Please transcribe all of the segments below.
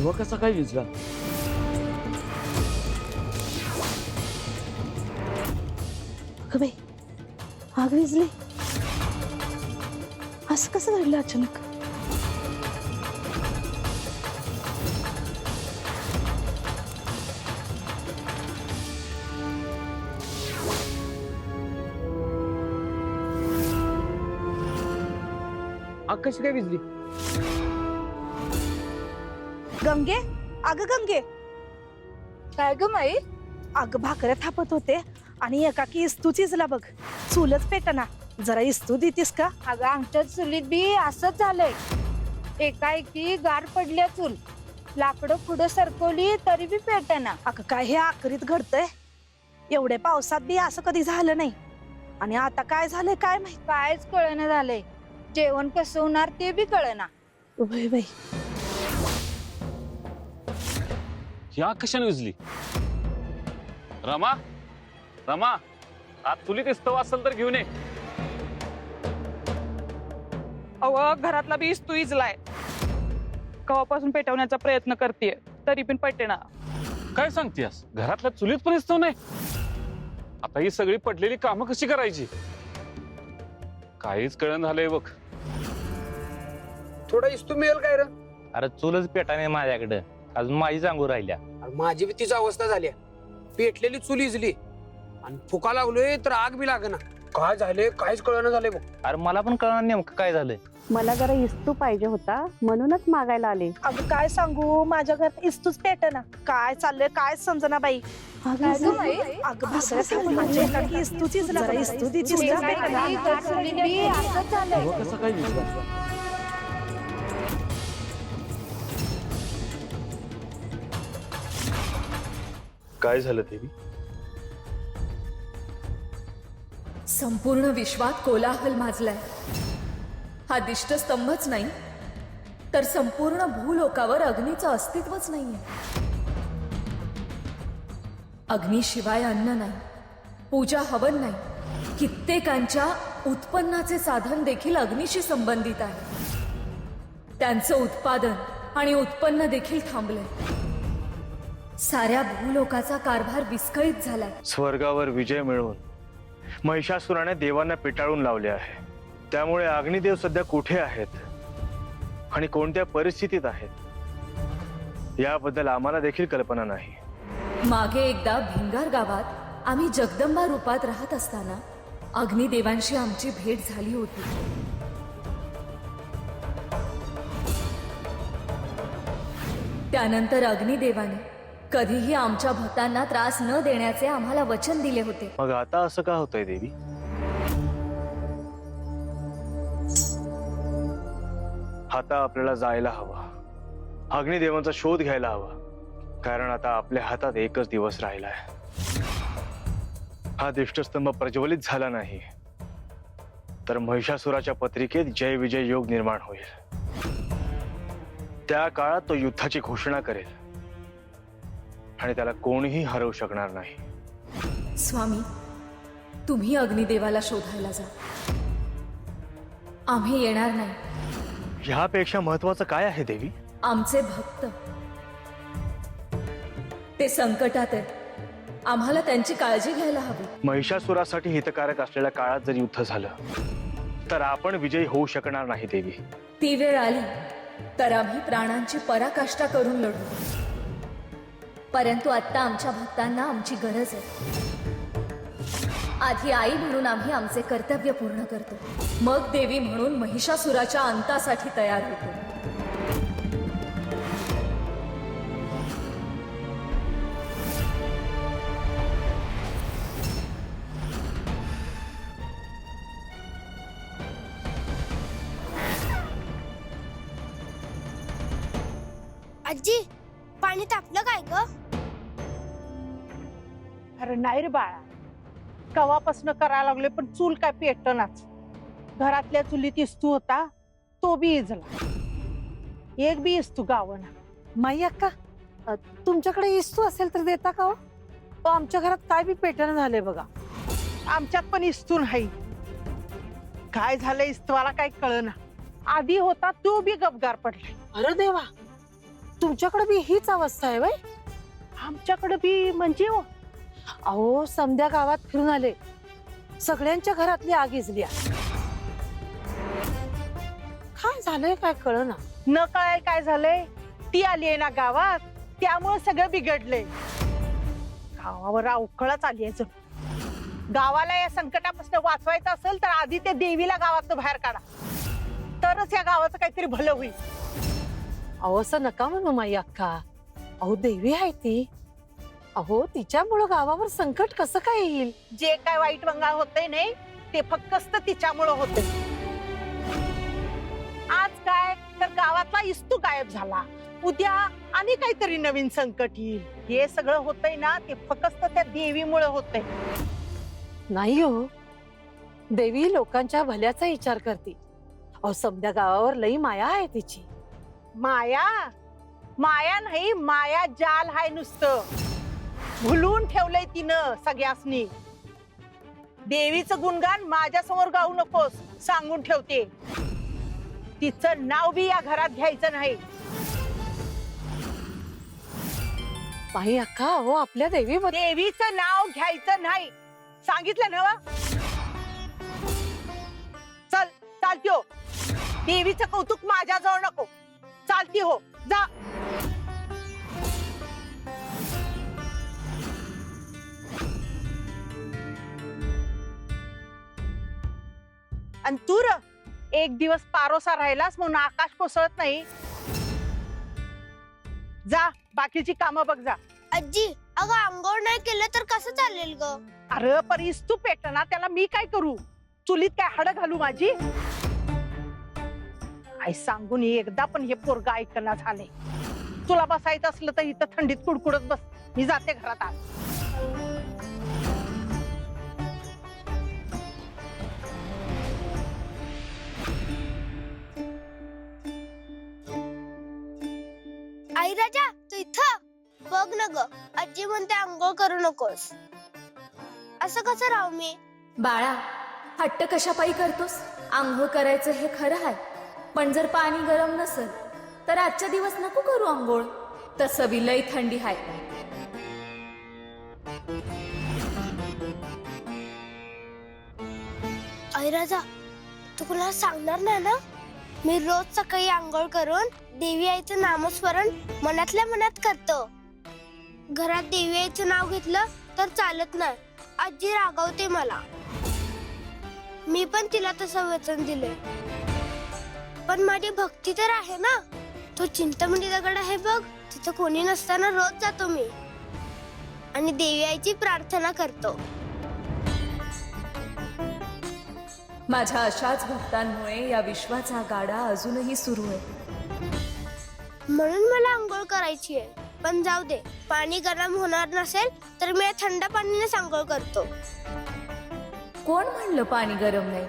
दिवा कसा काय विजला? अगं बाई, आग विजली. असं कसं घडलं अचानक? आग कशी काय विजली? गंगे, अगं गंगे, काय ग माई? अगं भाकऱ्या थापत होते आणि एकाकी इस्तूच इजला बघ. चूलच पेटना. जरा इस्तू देतीस का? अगं आमच्या चुलीत बी असंच झालंय. एकाएकी गार पडल्या चूल. लाकडं पुढं सरकवली तरी बी पेटेना. अगं काय हे आकरीत घडतंय? एवढ्या पावसात बी असं कधी झालं नाही. आणि आता काय झालंय काय माहित? कायच कळना झालंय. जेवण कसं होणार ते बी कळना. बाई बाई, ही आग कशाने विजली? रमा, रमा, आत चुलीत इस्तव असेल तर घेऊन ये. अहो घरातला बी इस्तू इजलाय. कवापासून पेटवण्याचा प्रयत्न करतेय तरी पण पेटेना. काय सांगतेस? घरातल्या चुलीत पण इस्तव नाही? आता ही सगळी पडलेली कामं कशी करायची? काहीच कळण झालंय बघ. थोडा इस्तू मिळेल काय रे? अरे चूलच पेटाने माझ्याकडे अजून माझी सांगू राहिल्या. अरे माझी बी तीच अवस्था झाली. पेटलेली चूल इजली आणि फुका लागलोय तर आग बी लागना. काय झाले काहीच कळना झालंय बघ. अरे मला पण कळणार नेमकं काय झालंय. मला जरा इस्तू पाहिजे होता म्हणूनच मागायला आले. अगं काय सांगू, माझ्या घरात इस्तूच पेटना. काय चाललंय काय समजना बाई. काय ग माई? अगं भाकऱ्या थापत होते, एकाकी इस्तूच इजला. जरा इस्तू देतीस का? एकाएकी चुलीत बी असंच झालंय. दिवा कसा काय विजला? काय झालं देवी? संपूर्ण विश्वात कोलाहल माजलाय. हा दिष्टस्तंभच नाही तर संपूर्ण भूलोकावर अग्नीचं अस्तित्वच नाहीये. अग्नीशिवाय अन्न नाही, पूजा हवन नाही. कित्येकांच्या उत्पन्नाचे साधन देखील अग्नीशी संबंधित आहे. त्यांचं उत्पादन आणि उत्पन्न देखील थांबलंय. साऱ्या भूलोकाचा कारभार विस्कळीत झालाय. स्वर्गावर विजय मिळवून महिषासुराने देवांना पिटाळून लावले आहे. त्यामुळे अग्निदेव सध्या कुठे आहेत आणि कोणत्या परिस्थितीत आहेत याबद्दल आम्हाला देखील कल्पना नाही. मागे एकदा भिंगार गावात आम्ही जगदंबा रूपात राहत असताना अग्निदेवांशी आमची भेट झाली होती. त्यानंतर अग्निदेवाने कधीही आमच्या भक्तांना त्रास न देण्याचे आम्हाला वचन दिले होते. मग आता असं का होतंय देवी? आता आपल्याला जायला हवा, अग्निदेवांचा शोध घ्यायला हवा. कारण आता आपल्या हातात एकच दिवस राहिलाय. हा दिष्टस्तंभ प्रज्वलित झाला नाही तर महिषासुराच्या पत्रिकेत जय विजय योग निर्माण होईल. त्या काळात तो युद्धाची घोषणा करेल आणि त्याला कोणीही हरवू शकणार नाही. स्वामी, तुम्ही अग्निदेवाला शोधायला जा. आम्ही येणार नाही. ह्यापेक्षा महत्वाचं काय आहे देवी? आमचे भक्त ते संकटात आहेत. आम्हाला त्यांची काळजी घ्यायला हवी. महिषासुरासाठी हितकारक असलेल्या काळात जर युद्ध झालं तर आपण विजयी होऊ शकणार नाही देवी. ती वेळ आली तर आम्ही प्राणांची पराकाष्ठा करून लढू. परंतु आता आमच्या भक्तांना आमची गरज आहे. आधी आई म्हणून आम्ही आमचे कर्तव्य पूर्ण करतो, मग देवी म्हणून महिषासुराच्या अंतासाठी तयार होतो. आजी, पाणी तापलं काय ग? अरे नाही रे बाळा, कवापासून करायला लागले पण चूल काय पेटनाच. घरातल्या चुलीत इस्तू होता तो बी इजला. एक बी इस्तू गावना. माई अक्का, तुमच्याकडे इस्तू असेल तर देता का हो? तो आमच्या घरात काय बी पेटन झाले बघा. आमच्यात पण इस्तू नाही. काय झालं इस्तवाला काय कळना. आधी होता तो बी गपगार पडलाय. अरे देवा, तुमच्याकडे बी हीच अवस्था आहे वय? आमच्याकडे बी म्हणजे हो, अहो समध्या गावात फिरून आले, सगळ्यांच्या घरातली आग इजली. काय झालंय काय कळना. न कळाय काय झालंय, ती आली आहे ना गावात, त्यामुळे सगळं बिघडलंय. गावावर अवकळच आली आहे. गावाला या संकटापासून वाचवायचं असेल तर आधी ते देवीला गावात बाहेर काढा, तरच या गावाचं काहीतरी भलं होईल. अहो असं नका म्हणू माई अक्का. अहो देवी आहे ती. अहो तिच्यामुळं गावावर संकट कसं काय येईल? जे काय वाईट वंगाळ होतंय नाही ते फक्त तिच्यामुळं होते. आज काय तर गावातला इस्तू गायब झाला, उद्या आणि काहीतरी नवीन संकट येईल. हे सगळं होतंय ना ते फक्त त्या देवीमुळे होतंय. नाही हो, देवी लोकांच्या भल्याचा विचार करते. अहो समध्या गावावर लई माया आहे तिची. माया माया नाही, माया जाल हाय नुसतं. भुलून ठेवलंय तिनं सगळ्यासनी. देवीचं गुणगान माझ्या समोर गाऊ नकोस, सांगून ठेवते. तिचं नाव बी या घरात घ्यायचं नाही. माई अक्का, अहो आपल्या देवी देवीचं नाव घ्यायचं नाही, सांगितलं ना? चल चालती हो. देवीचं कौतुक माझ्या जवळ नको. चालती हो, जा. आणि तू र एक दिवस पारोसा राहिलास म्हणून आकाश कोसळत नाही. जा, बाकीची कामं बघ जा. आजी, अगं आंघोळ नाही केलं तर कसं चालेल ग? अरे परीस तू पेटना, त्याला मी काय करू? चुलीत काय हाड घालू माझी? आई सांगून एकदा पण हे पोरगा ऐकना झाले. तुला बसायचं असलं तर इथं थंडीत कुडकुडत बस. मी जाते घरात आज. आई राजा, तू इथं बघ ना ग. आजी म्हणते आंघोळ करू नकोस. असं कसं राहू मी? बाळा, हट्ट कशापायी करतोस? आंघोळ करायचं हे खरं आहे, पण जर पाणी गरम नसेल तर आजच्या दिवस नको करू आंघोळ. तसं बी लई थंडी आहे. आई राजा, तू कुणाला सांगणार नाही ना? मी रोज सकाळी आंघोळ करून देवी आईचं नामस्मरण मनातल्या मनात करतो. घरात देवी आईचं नाव घेतलं तर चालत नाही. आजी रागवते मला. मी पण तिला तसं वचन दिले, पण माझी भक्ती तर आहे ना. तो चिंतामणी दगड आहे बघ, तिथं कोणी नसताना रोज जातो मी आणि देवी आईची प्रार्थना करतो. माझ्या अशाच भक्तांमुळे या विश्वाचा गाडा अजूनही सुरू आहे. म्हणून मला आंघोळ करायची आहे. पण जाऊ दे, पाणी गरम होणार नसेल तर मी थंड पाणीने आंघोळ करतो. कोण म्हणलं पाणी गरम नाही?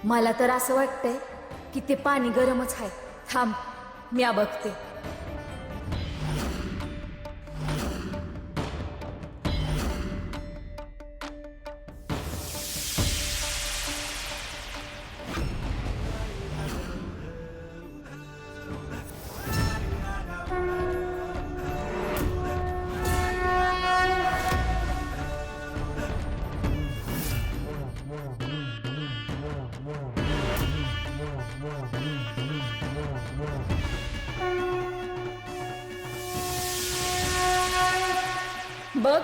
मला तर असं वाटतंय की ते पाणी गरमच आहे. थांब, मी बघते. बघ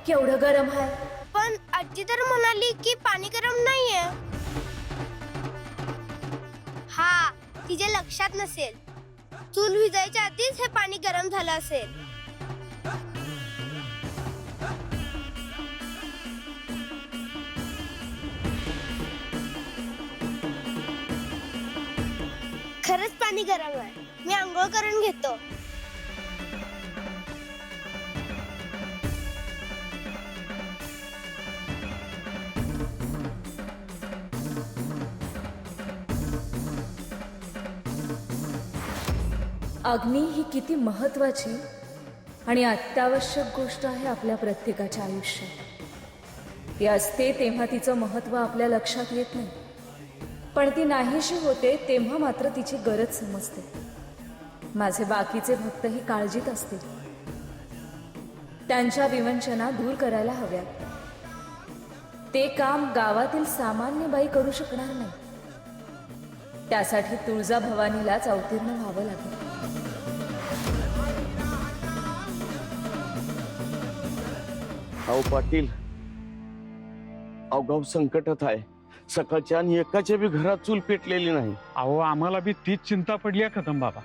केवढं गरम आहे. पण आजी तर म्हणाली की पाणी गरम नाहीये. हा, तिच्या लक्षात नसेल. चूल विजायच्या आधीच हे पाणी गरम झालं असेल. खरंच पाणी गरम आहे. मी आंघोळ करून घेतो. अग्नी ही किती महत्वाची आणि अत्यावश्यक गोष्ट आहे आपल्या प्रत्येकाच्या आयुष्यात. ती असते तेव्हा तिचं महत्व आपल्या लक्षात येत नाही, पण ती नाहीशी होते तेव्हा मात्र तिची गरज समजते. माझे बाकीचे भक्तही काळजीत असतील. त्यांच्या विवंचना दूर करायला हव्यात. ते काम गावातील सामान्य बाई करू शकणार नाही. त्यासाठी तुळजाभवानीलाच अवतीर्ण व्हावं लागेल. अहो पाटील, अवघाव संकटात आहे. सकाळच्या आणि एकाच्या बी घरात चूल पेटलेली नाही. अहो आम्हाला बी तीच चिंता पडली आहे कदम बाबा.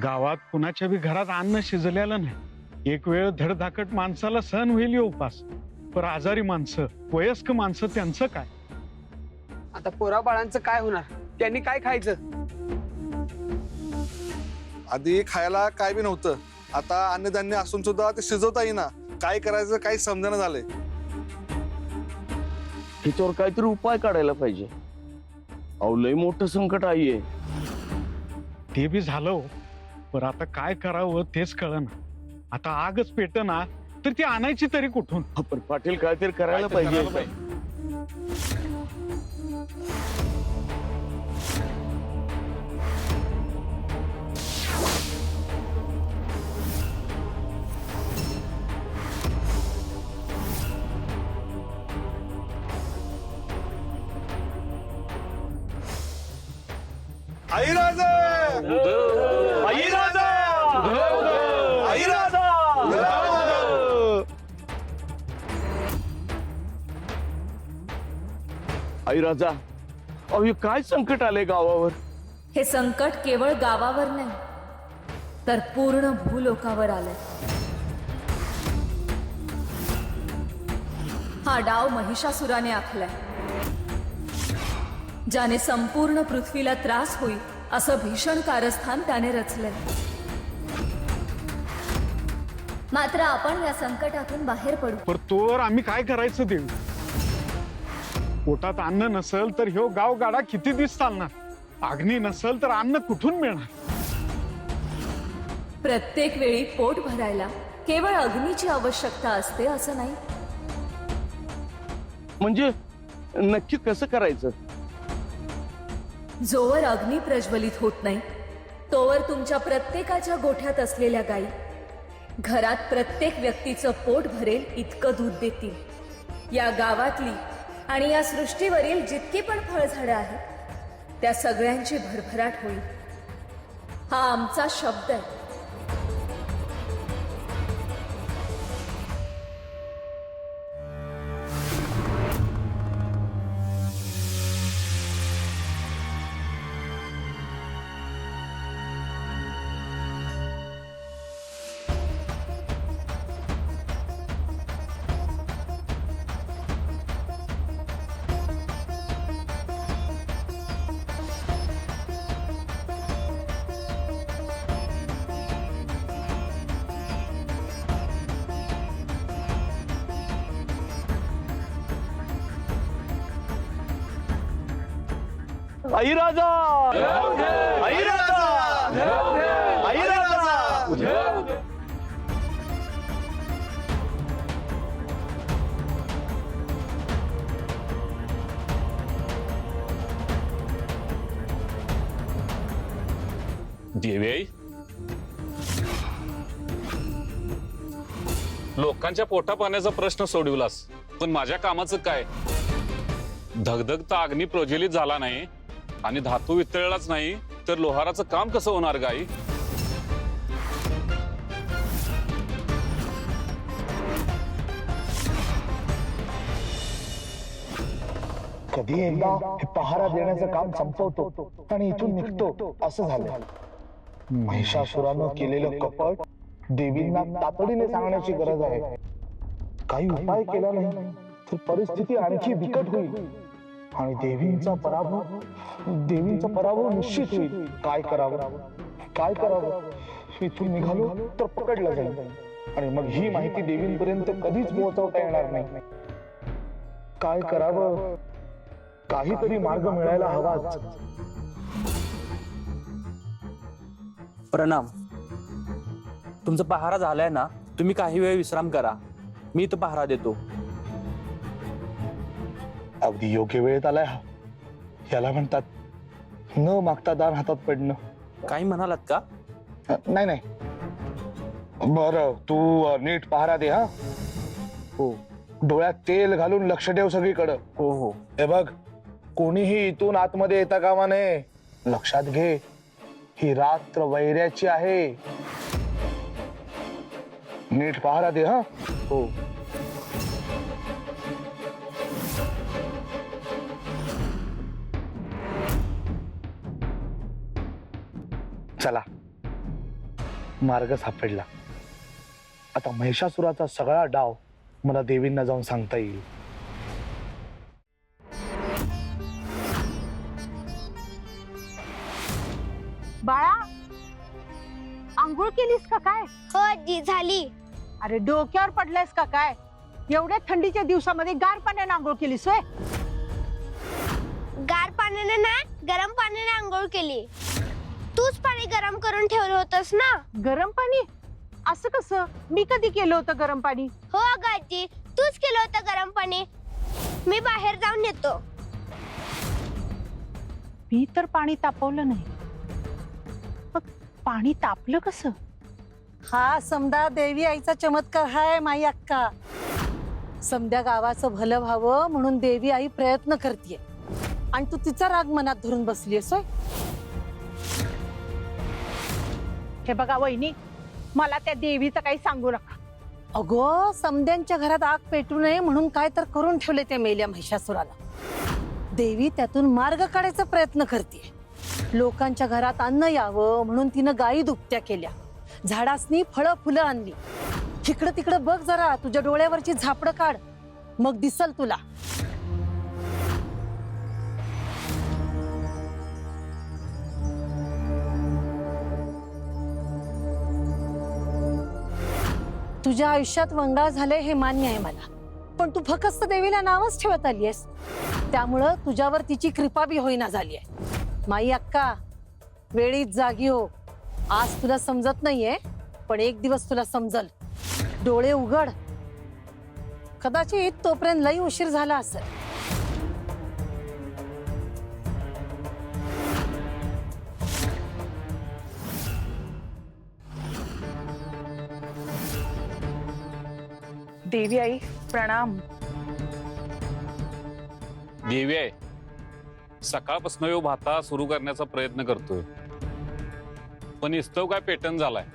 गावात कुणाच्या बी घरात अन्न शिजलेलं नाही. एक वेळ धडधाकट माणसाला सहन होईल उपास, पण आजारी माणसं, वयस्क माणसं त्यांचं काय? आता पोरा बाळांचं काय होणार? त्यांनी काय खायचं? आधी खायला काय बी नव्हतं. आता अन्नधान्य असून सुद्धा ते शिजवता येईना. काय करायचं काही समजणं झालंय. त्याच्यावर काहीतरी उपाय काढायला पाहिजे. अहो लय मोठं संकट आहे. ते बी झालं हो. पण आता काय करावं तेच कळना. आता आगच पेटना तर ती आणायची तरी कुठून? पण पाटील काहीतरी करायला पाहिजे. आई राजा! आई राजा! आई राजा! आई राजा, अहो हे काय संकट आलंय गावावर? हे संकट केवळ गावावर नाही तर पूर्ण भूलोकावर आलंय. हा डाव महिषासुराने आखलाय. ज्याने संपूर्ण पृथ्वीला त्रास होईल असं भीषण कारस्थान त्याने रचलंय. मात्र आपण या संकटातून बाहेर पडू. पण तोवर आम्ही काय करायचं देऊ? पोटात अन्न नसेल तर ह्यो गाव गाडा किती दिवस चालणार? अग्नी नसेल तर अन्न कुठून मिळणार? प्रत्येक वेळी पोट भरायला केवळ अग्नीची आवश्यकता असते असं नाही. म्हणजे नक्की कसं करायचं? जोवर अग्नी प्रज्वलित होत नाही तोवर तुमच्या प्रत्येकाच्या गोठ्यात असलेल्या गायी घरात प्रत्येक व्यक्तीचं पोट भरेल इतकं दूध देतील. या गावातली आणि या सृष्टीवरील जितकी पण फळझाडं आहेत त्या सगळ्यांची भरभराट होईल. हा आमचा शब्द आहे. आई राजा! आई राजा! आई राजा! देवी, लोकांच्या पोटा पाण्याचा प्रश्न सोडविलास, पण माझ्या कामाचं काय? धगधगता अग्नी प्रज्वलित झाला नाही आणि धातू वितळलाच नाही तर लोहाराचं काम कसं होणार गाई? कधी एकदा हे पहारा देण्याचं काम संपवतो आणि इथून निघतो असं झालं. महिषासुरानं केलेलं कपट देवींना तातडीने सांगण्याची गरज आहे. काही उपाय केला नाही तर परिस्थिती आणखी बिकट होईल आणि देवींचा पराभव निश्चित होईल. काय करावं? इथून निघालो तर पकडलं जाईल आणि मग ही माहिती देवींपर्यंत कधीच पोहोचवता येणार नाही. काय करावं? काहीतरी मार्ग मिळायला हवाच. प्रणाम. तुमचा पहारा झालाय ना, तुम्ही काही वेळ विश्राम करा. मी तो पहारा देतो. अगदी योग्य वेळेत आलाय हा. याला म्हणतात न मागता दान हातात पडणं. काही म्हणालात का? नाही नाही, बरं तू नीट पहारा दे हा. हो, डोळ्यात तेल घालून लक्ष ठेव सगळीकडं. हो हो. हे बघ, कोणीही इथून आतमध्ये येता कामा नये. लक्षात घे, ही रात्र वैऱ्याची आहे. नीट पहारा दे हा. हो. चला, मार्ग सापडला. आता महिषासुराचा सगळा डाव मला देवींना जाऊन सांगता येईल. बाळा, आंघोळ केलीस का काय? हो आजी, झाली. अरे डोक्यावर पडलायस का काय? एवढ्या थंडीच्या दिवसामध्ये गार पाण्याने आंघोळ केलीस होय? गार पाण्याने ना, गरम पाण्याने आंघोळ केली. तूच पाणी गरम करून ठेवलं होतस ना. गरम पाणी? असं कसं? मी कधी केलं होतं गरम पाणी? हो अगं आजी, तूच केलं होतं गरम पाणी. मी बाहेर जाऊन येतो. मी तर पाणी तापवलं नाही. मग पाणी तापलं कसं? हा समदा देवी आईचा चमत्कार हाय माई अक्का. समद्या गावाचं भलं व्हावं म्हणून देवी आई प्रयत्न करते, आणि तू तिचा राग मनात धरून बसलीस होय. हे बघा वहिनी, मला त्या देवीचं काही सांगू नका. अगो, समद्यांच्या घरात आग पेटू नये म्हणून काय तर करून ठेवले त्या मेल्या महिषासुराला. देवी त्यातून मार्ग काढायचा प्रयत्न करते. लोकांच्या घरात अन्न यावं म्हणून तिनं गायी दुभत्या केल्या, झाडासनी फळं फुलं आणली. इकडं तिकडं बघ जरा, तुझ्या डोळ्यावरची झापडं काढ, मग दिसल तुला. तुझ्या आयुष्यात वंगाळ झाले हे मान्य आहे मला, पण तू फक्त देवीला नावच ठेवत आलीयस, त्यामुळं तुझ्यावर तिची कृपा बी होईना झाली आहे. माई अक्का, वेळीत जागी हो. आज तुला समजत नाहीये, पण एक दिवस तुला समजल. डोळे उघड. कदाचित तोपर्यंत लई उशीर झाला असेल. देवी आई प्रणाम. देवी आहे, सकाळपासून यो भाता सुरू करण्याचा प्रयत्न करतोय, पण इस्तव काय पेटन झालाय.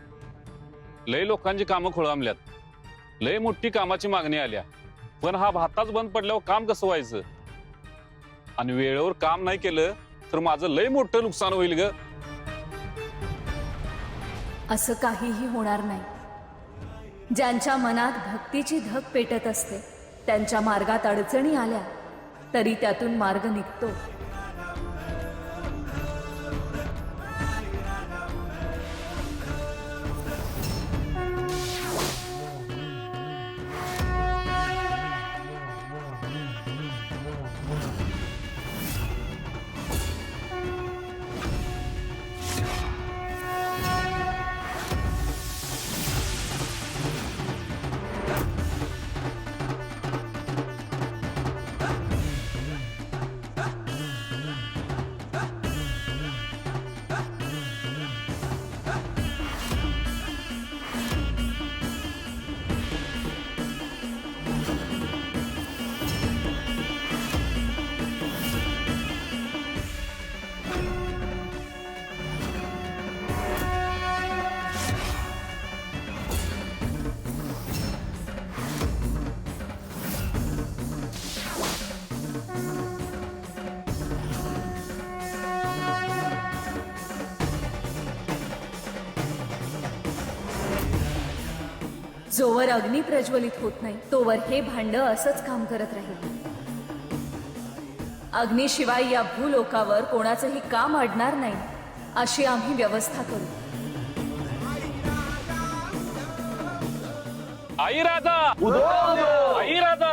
लय लोकांची कामं खोळंबल्यात, लय मोठी कामाची मागणी आल्या, पण हा भाताच बंद पडल्यावर काम कसं व्हायचं? आणि वेळेवर काम नाही केलं तर माझं लय मोठं नुकसान होईल ग. असं काहीही होणार नाही. ज्यांच्या मनात भक्तीची धग पेटत असते, त्यांच्या मार्गात अडचणी आल्या तरी त्यातून मार्ग निघतो. जोवर अग्नी प्रज्वलित होत नाही तोवर हे भांड असंच काम करत राहील. अग्नीशिवाय या भूलोकावर कोणाचंही काम अडणार नाही अशी आम्ही व्यवस्था करू. आई राजा, आई राजा,